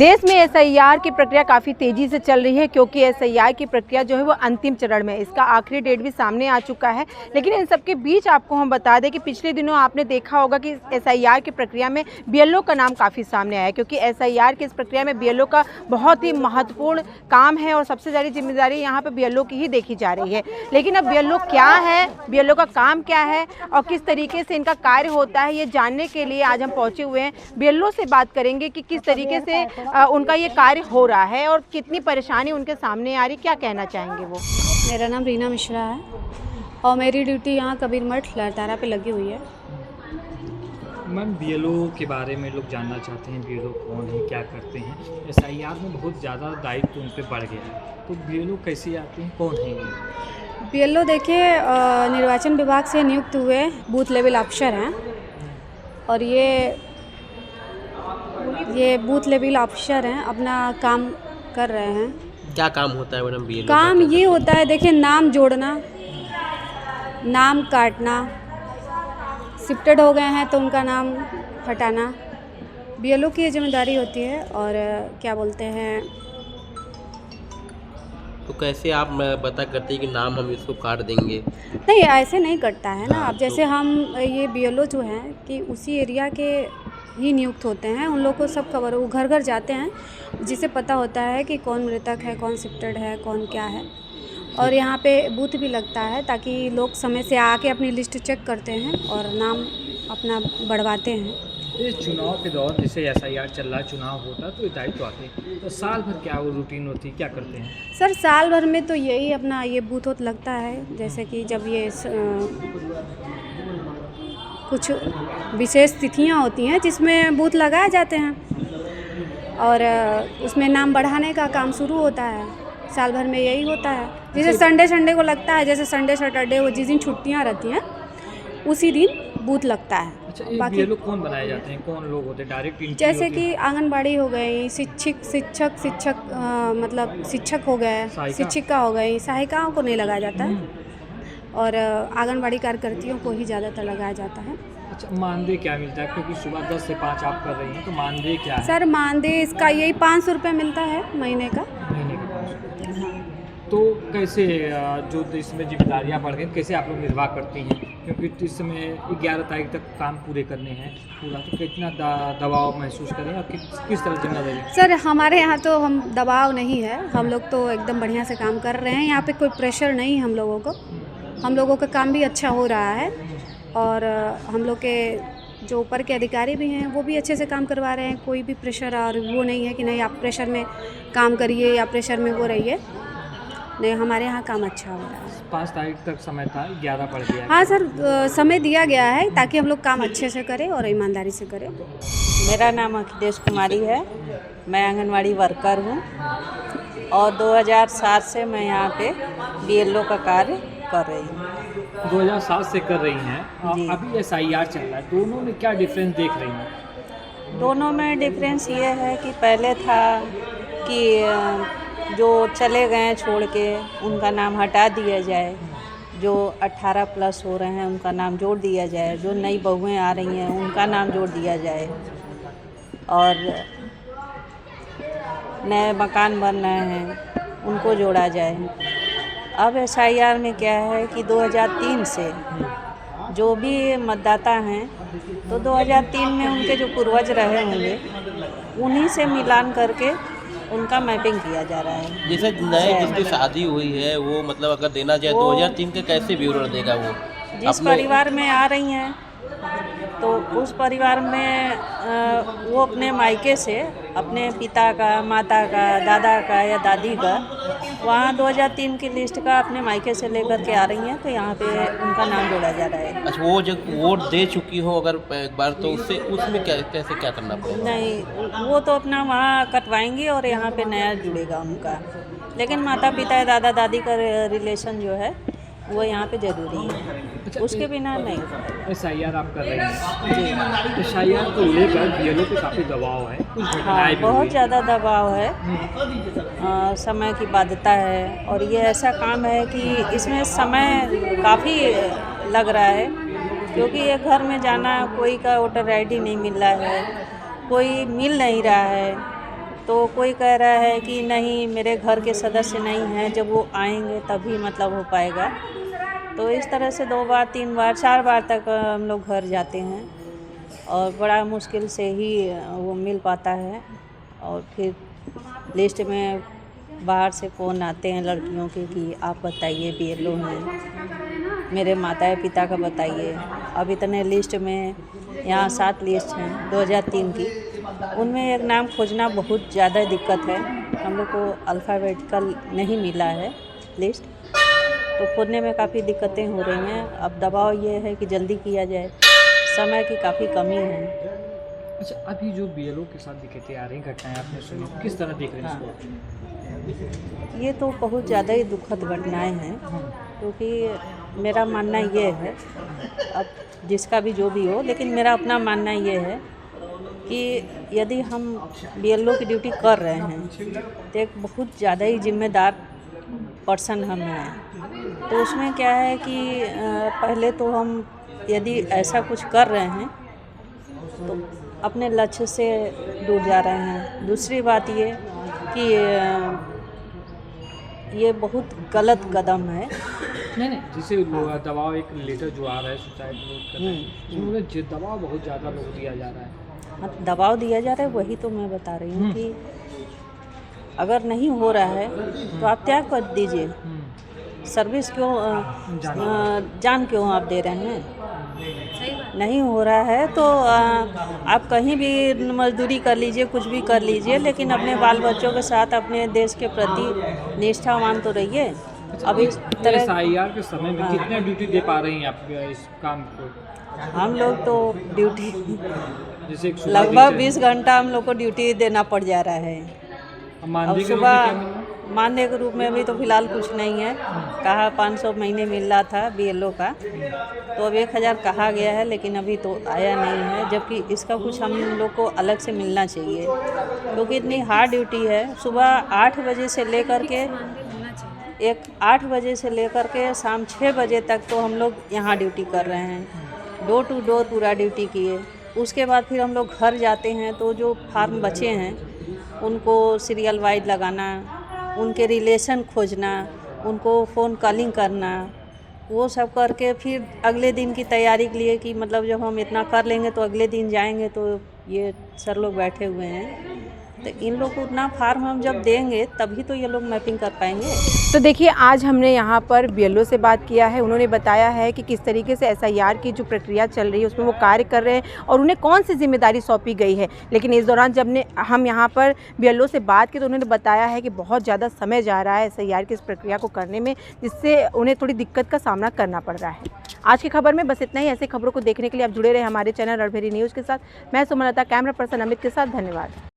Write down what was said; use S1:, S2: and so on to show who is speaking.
S1: देश में एसआईआर की प्रक्रिया काफ़ी तेज़ी से चल रही है, क्योंकि एसआईआर की प्रक्रिया जो है वो अंतिम चरण में है। इसका आखिरी डेट भी सामने आ चुका है। लेकिन इन सब के बीच आपको हम बता दें कि पिछले दिनों आपने देखा होगा कि एसआईआर की प्रक्रिया में बीएलओ का नाम काफ़ी सामने आया है, क्योंकि एसआईआर की इस प्रक्रिया में बीएलओ का बहुत ही महत्वपूर्ण काम है और सबसे ज़्यादा जिम्मेदारी यहाँ पर बीएलओ की ही देखी जा रही है। लेकिन अब बीएलओ क्या है, बीएलओ का काम क्या है और किस तरीके से इनका कार्य होता है, ये जानने के लिए आज हम पहुँचे हुए हैं। बीएलओ से बात करेंगे कि किस तरीके से उनका ये कार्य हो रहा है और कितनी परेशानी उनके सामने आ रही, क्या कहना चाहेंगे वो।
S2: मेरा नाम रीना मिश्रा है और मेरी ड्यूटी यहाँ कबीर मठ लड़तारा पे लगी हुई है।
S3: मैम, बीएलओ के बारे में लोग जानना चाहते हैं, बीएलओ कौन है, क्या करते हैं। एसआईआर में बहुत ज़्यादा दायित्व उन पर बढ़ गया है, तो बीएलओ कैसे आते हैं, कौन है ये?
S2: बीएलओ देखिए निर्वाचन विभाग से नियुक्त हुए बूथ लेवल अफसर हैं और ये बूथ लेवल अफसर हैं, अपना काम कर रहे हैं।
S4: क्या काम होता है मैडम बीएलओ?
S2: काम ये होता है, देखिए नाम जोड़ना, नाम काटना, शिफ्टेड हो गए हैं तो उनका नाम हटाना, बीएलओ की ये जिम्मेदारी होती है। और क्या बोलते हैं,
S4: तो कैसे आप पता करते हैं कि नाम हम इसको काट देंगे?
S2: नहीं ऐसे नहीं करता है ना।
S4: हाँ,
S2: अब जैसे हम ये बीएलओ जो हैं कि उसी एरिया के ही नियुक्त होते हैं, उन लोगों को सब खबर, वो घर घर जाते हैं, जिसे पता होता है कि कौन मृतक है, कौन शिफ्टेड है, कौन क्या है। और यहाँ पे बूथ भी लगता है ताकि लोग समय से आके अपनी लिस्ट चेक करते हैं और नाम अपना बढ़वाते हैं।
S3: इस चुनाव के दौर जैसे एसआईआर चल रहा है, चुनाव होता है तो ये दायित्व आते हैं, तो साल भर क्या वो रूटीन होती है, क्या करते हैं?
S2: सर साल भर में तो यही अपना ये बूथ होत लगता है, जैसे कि जब ये कुछ विशेष तिथियां होती हैं जिसमें बूथ लगाए जाते हैं और उसमें नाम बढ़ाने का काम शुरू होता है। साल भर में यही होता है। जैसे संडे को लगता है, जैसे संडे सैटरडे वो जिस दिन छुट्टियां रहती हैं उसी दिन बूथ लगता है।
S3: अच्छा, बाकी बीएलओ कौन बनाए जाते हैं, कौन लोग होते हैं? डायरेक्ट
S2: जैसे कि आंगनबाड़ी हो गई, शिक्षक मतलब शिक्षक हो गए, शिक्षिका हो गई, सहायिकाओं को नहीं लगाया जाता है और आंगनबाड़ी कार्यकर्तियों को ही ज़्यादातर लगाया जाता है।
S3: अच्छा, मानदेय क्या मिलता है, क्योंकि सुबह 10 से 5 आप कर रही हैं, तो मानदेय क्या है?
S2: सर मानदेय इसका यही 500 रुपये मिलता है महीने का।
S3: महीने का 500। तो कैसे जो इसमें जिम्मेदारियाँ बढ़ गई, कैसे आप लोग निर्वाह करती हैं, क्योंकि इस समय 11 तारीख तक काम पूरे करने हैं पूरा, तो कितना दबाव महसूस करें और किस तरह जिम्मेदारी?
S2: सर हमारे यहाँ तो हम दबाव नहीं है, हम लोग तो एकदम बढ़िया से काम कर रहे हैं। यहाँ पे कोई प्रेशर नहीं है हम लोगों को, हम लोगों का काम भी अच्छा हो रहा है और हम लोग के जो ऊपर के अधिकारी भी हैं वो भी अच्छे से काम करवा रहे हैं। कोई भी प्रेशर और वो नहीं है कि नहीं आप प्रेशर में काम करिए या प्रेशर में वो रहिए, नहीं, हमारे यहाँ काम अच्छा हो रहा है।
S3: 5 तारीख तक समय था, 11 पड़ गया।
S2: हाँ सर, समय दिया गया है ताकि हम लोग काम अच्छे से करें और ईमानदारी से करें।
S5: मेरा नाम अखिलेश कुमारी है, मैं आंगनवाड़ी वर्कर हूँ और 2007 से मैं यहाँ पे बीएलओ का कार्य कर रही हूँ।
S3: 2007 से कर रही हैं। अभी एसआईआर चल रहा है, दोनों में क्या डिफरेंस देख रही हैं?
S5: दोनों में डिफरेंस ये है कि पहले था कि जो चले गए हैं छोड़ के उनका नाम हटा दिया जाए, जो 18 प्लस हो रहे हैं उनका नाम जोड़ दिया जाए, जो नई बहुएं आ रही हैं उनका नाम जोड़ दिया जाए और नए मकान बन रहे हैं उनको जोड़ा जाए। अब एसआईआर में क्या है कि 2003 से जो भी मतदाता हैं तो 2003 में उनके जो पूर्वज रहे होंगे उन्हीं से मिलान करके उनका मैपिंग किया जा रहा है।
S4: जैसे नए जिसकी शादी हुई है वो मतलब अगर देना चाहे 2003 के कैसे विवरण देगा वो?
S5: जिस परिवार में आ रही हैं तो उस परिवार में वो अपने मायके से अपने पिता का, माता का, दादा का या दादी का वहाँ 2003 की लिस्ट का अपने मायके से लेकर के आ रही हैं, तो यहाँ पे उनका नाम जोड़ा जा रहा है।
S4: अच्छा, वो जब वोट दे चुकी हो अगर एक बार तो उसमें कैसे क्या करना पड़ेगा?
S5: नहीं, वो तो अपना वहाँ कटवाएंगी और यहाँ पे नया जुड़ेगा उनका, लेकिन माता पिता या दादा दादी का रिलेशन जो है वो यहाँ पे ज़रूरी है।
S3: अच्छा,
S5: उसके बिना नहीं।
S3: एसआईआर आप कर रही हैं, एसआईआर को लेकर बीएलओ पे काफ़ी दबाव है, कुछ घटनाएं भी
S5: बहुत
S3: हुई।
S5: ज़्यादा दबाव है, समय की बाध्यता है और ये ऐसा काम है कि इसमें समय काफ़ी लग रहा है, क्योंकि ये घर में जाना, कोई का वोटर आईडी नहीं मिल रहा है, कोई मिल नहीं रहा है, तो कोई कह रहा है कि नहीं मेरे घर के सदस्य नहीं हैं, जब वो आएंगे तभी मतलब हो पाएगा। तो इस तरह से 2 बार 3 बार 4 बार तक हम लोग घर जाते हैं और बड़ा मुश्किल से ही वो मिल पाता है। और फिर लिस्ट में बाहर से फ़ोन आते हैं लड़कियों के कि आप बताइए BLO हैं, मेरे माता पिता का बताइए। अब इतने लिस्ट में यहाँ 7 लिस्ट हैं 2003 की, उनमें एक नाम खोजना बहुत ज़्यादा दिक्कत है। हम लोग को अल्फ़ाबेटिकल नहीं मिला है लिस्ट, तो खोजने में काफ़ी दिक्कतें हो रही हैं। अब दबाव ये है कि जल्दी किया जाए, समय की काफ़ी कमी है।
S3: अच्छा, अभी जो BLO के साथ दिक्कतें आ रही घटनाएं आपने सुनी, किस तरह देख रहे हैं इसको?
S5: ये तो बहुत ज़्यादा ही दुखद घटनाएं हैं, क्योंकि मेरा मानना ये है, अब जिसका भी जो भी हो, लेकिन मेरा अपना मानना ये है कि यदि हम BLO की ड्यूटी कर रहे हैं तो एक बहुत ज़्यादा ही जिम्मेदार पर्सन हम हैं। तो उसमें क्या है कि पहले तो हम यदि ऐसा कुछ कर रहे हैं तो अपने लक्ष्य से दूर जा रहे हैं। दूसरी बात ये कि ये बहुत गलत कदम है।
S3: नहीं, जैसे दबाव एक लेटर जो आ रहा है सुसाइड नोट कर रहे हैं, उसमें दबाव बहुत ज़्यादा लोग दिया जा रहा है।
S5: हाँ, दबाव दिया जा रहा है, वही तो मैं बता रही हूँ कि अगर नहीं हो रहा है तो आप त्याग कर दीजिए। सर्विस क्यों जान क्यों आप दे रहे हैं? नहीं हो रहा है तो आप कहीं भी मजदूरी कर लीजिए, कुछ भी कर लीजिए, लेकिन अपने बाल बच्चों के साथ अपने देश के प्रति निष्ठावान तो रहिए। अब इस तरह
S3: SIR के समय में कितना ड्यूटी दे पा रही हैं आप इस काम को?
S5: हम लोग तो ड्यूटी
S3: जैसे एक
S5: लगभग 20 घंटा हम लोग को ड्यूटी देना पड़ जा रहा है। अब सुबह मानदेय के रूप में अभी तो फ़िलहाल कुछ नहीं है, कहा 500 महीने मिल रहा था BLO का, तो अब 1000 कहा गया है, लेकिन अभी तो आया नहीं है। जबकि इसका कुछ हम लोग को अलग से मिलना चाहिए, क्योंकि इतनी हार्ड ड्यूटी है। सुबह 8 बजे से लेकर के 8 बजे से लेकर के शाम 6 बजे तक तो हम लोग यहाँ ड्यूटी कर रहे हैं, डोर टू डोर पूरा ड्यूटी किए। उसके बाद फिर हम लोग घर जाते हैं तो जो फार्म बचे हैं उनको सीरियल वाइज लगाना, उनके रिलेशन खोजना, उनको फ़ोन कॉलिंग करना, वो सब करके फिर अगले दिन की तैयारी के लिए कि मतलब जब हम इतना कर लेंगे तो अगले दिन जाएंगे। तो ये सर लोग बैठे हुए हैं, तो इन लोग को उतना फार्म हम जब देंगे तभी तो ये लोग मैपिंग कर पाएंगे।
S1: तो देखिए, आज हमने यहाँ पर BLO से बात किया है। उन्होंने बताया है कि किस तरीके से SIR की जो प्रक्रिया चल रही है उसमें वो कार्य कर रहे हैं और उन्हें कौन सी जिम्मेदारी सौंपी गई है। लेकिन इस दौरान जब हम यहाँ पर BLO से बात की तो उन्होंने बताया है कि बहुत ज़्यादा समय जा रहा है SIR की इस प्रक्रिया को करने में, जिससे उन्हें थोड़ी दिक्कत का सामना करना पड़ रहा है। आज की खबर में बस इतना ही। ऐसे खबरों को देखने के लिए आप जुड़े रहे हमारे चैनल रणभेरी न्यूज़ के साथ। मैं सुमलता, कैमरा पर्सन अमित के साथ। धन्यवाद।